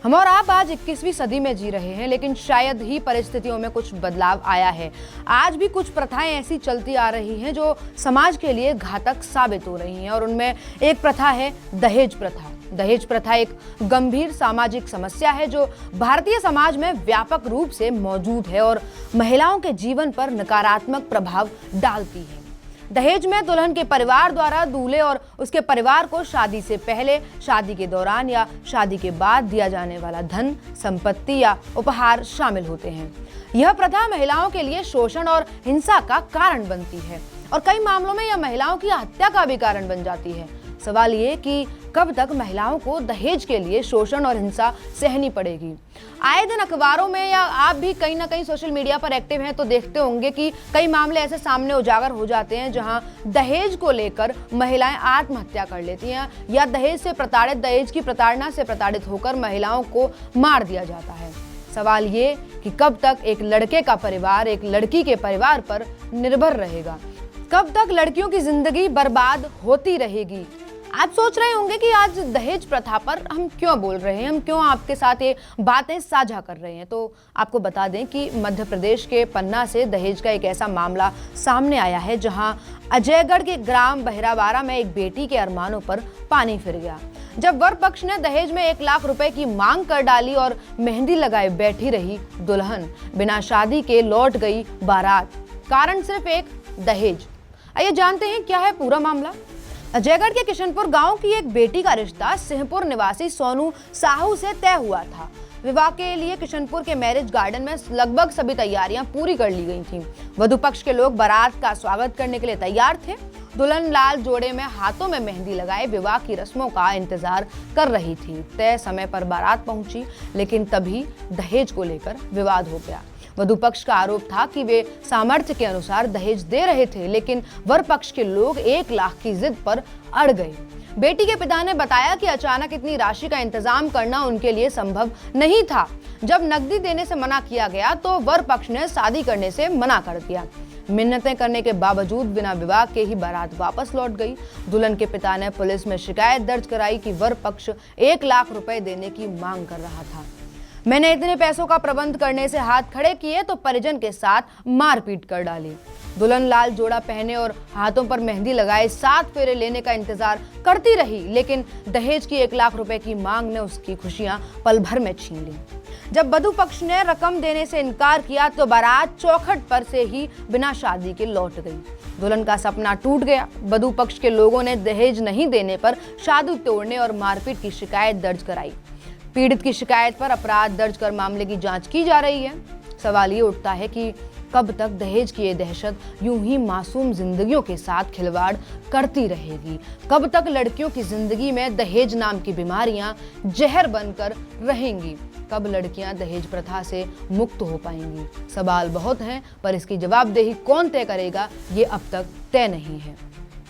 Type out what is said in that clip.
हम और आप आज 21वीं सदी में जी रहे हैं, लेकिन शायद ही परिस्थितियों में कुछ बदलाव आया है। आज भी कुछ प्रथाएं ऐसी चलती आ रही हैं जो समाज के लिए घातक साबित हो रही हैं, और उनमें एक प्रथा है दहेज प्रथा। दहेज प्रथा एक गंभीर सामाजिक समस्या है जो भारतीय समाज में व्यापक रूप से मौजूद है और महिलाओं के जीवन पर नकारात्मक प्रभाव डालती है। दहेज में दुल्हन के परिवार द्वारा दूल्हे और उसके परिवार को शादी से पहले, शादी के दौरान या शादी के बाद दिया जाने वाला धन, संपत्ति या उपहार शामिल होते हैं। यह प्रथा महिलाओं के लिए शोषण और हिंसा का कारण बनती है और कई मामलों में यह महिलाओं की हत्या का भी कारण बन जाती है। सवाल ये कि कब तक महिलाओं को दहेज के लिए शोषण और हिंसा सहनी पड़ेगी। आए दिन अखबारों में या आप भी कहीं ना कहीं सोशल मीडिया पर एक्टिव हैं तो देखते होंगे कि कई मामले ऐसे सामने उजागर हो जाते हैं जहां दहेज को लेकर महिलाएं आत्महत्या कर लेती हैं या दहेज की प्रताड़ना से प्रताड़ित होकर महिलाओं को मार दिया जाता है। सवाल ये कि कब तक एक लड़के का परिवार एक लड़की के परिवार पर निर्भर रहेगा, कब तक लड़कियों की जिंदगी बर्बाद होती रहेगी। आप सोच रहे होंगे कि आज दहेज प्रथा पर हम क्यों बोल रहे हैं, हम क्यों आपके साथ ये बातें साझा कर रहे हैं। तो आपको बता दें कि मध्य प्रदेश के पन्ना से दहेज का एक ऐसा मामला सामने आया है जहां अजयगढ़ के ग्राम बहरावाड़ा में एक बेटी के अरमानों पर पानी फिर गया। जब वर पक्ष ने दहेज में 1 लाख रुपए की मांग कर डाली और मेहंदी लगाए बैठी रही दुल्हन, बिना शादी के लौट गई बारात, कारण सिर्फ एक दहेज। आइए जानते हैं क्या है पूरा मामला। अजयगढ़ के किशनपुर गांव की एक बेटी का रिश्ता सिंहपुर निवासी सोनू साहू से तय हुआ था। विवाह के लिए किशनपुर के मैरिज गार्डन में लगभग सभी तैयारियां पूरी कर ली गई थीं। वधु पक्ष के लोग बारात का स्वागत करने के लिए तैयार थे। दुल्हन लाल जोड़े में हाथों में मेहंदी लगाए विवाह की रस्मों का इंतजार कर रही थी। तय समय पर बारात पहुंची, लेकिन तभी दहेज को लेकर विवाद हो गया। वधु पक्ष का आरोप था कि वे सामर्थ्य के अनुसार दहेज दे रहे थे, लेकिन वर पक्ष के लोग 1 लाख की जिद पर अड़ गए। बेटी के पिता ने बताया कि अचानक इतनी राशि का इंतजाम करना उनके लिए संभव नहीं था। जब नकदी देने से मना किया गया तो वर पक्ष ने शादी करने से मना कर दिया। मिन्नतें करने के बावजूद बिना विवाह के ही बारात वापस लौट गई। दुल्हन के पिता ने पुलिस में शिकायत दर्ज कराई कि वर पक्ष 1 लाख रुपए देने की मांग कर रहा था। मैंने इतने पैसों का प्रबंध करने से हाथ खड़े किए तो परिजन के साथ मारपीट कर डाली। दुल्हन लाल जोड़ा पहने और हाथों पर मेहंदी लगाए 7 फेरे लेने का इंतजार करती रही, लेकिन दहेज की 1 लाख रुपए की मांग ने उसकी खुशियां पल भर में छीन ली। जब वधु पक्ष ने रकम देने से इनकार किया तो बारात चौखट पर से ही बिना शादी के लौट गई। दुल्हन का सपना टूट गया। वधु पक्ष के लोगों ने दहेज नहीं देने पर शादी तोड़ने और मारपीट की शिकायत दर्ज कराई। पीड़ित की शिकायत पर अपराध दर्ज कर मामले की जांच की जा रही है। सवाल ये उठता है कि कब तक दहेज की ये दहशत यूं ही मासूम जिंदगियों के साथ खिलवाड़ करती रहेगी, कब तक लड़कियों की जिंदगी में दहेज नाम की बीमारियां जहर बनकर रहेंगी, कब लड़कियां दहेज प्रथा से मुक्त हो पाएंगी। सवाल बहुत हैं, पर इसकी जवाबदेही कौन तय करेगा ये अब तक तय नहीं है।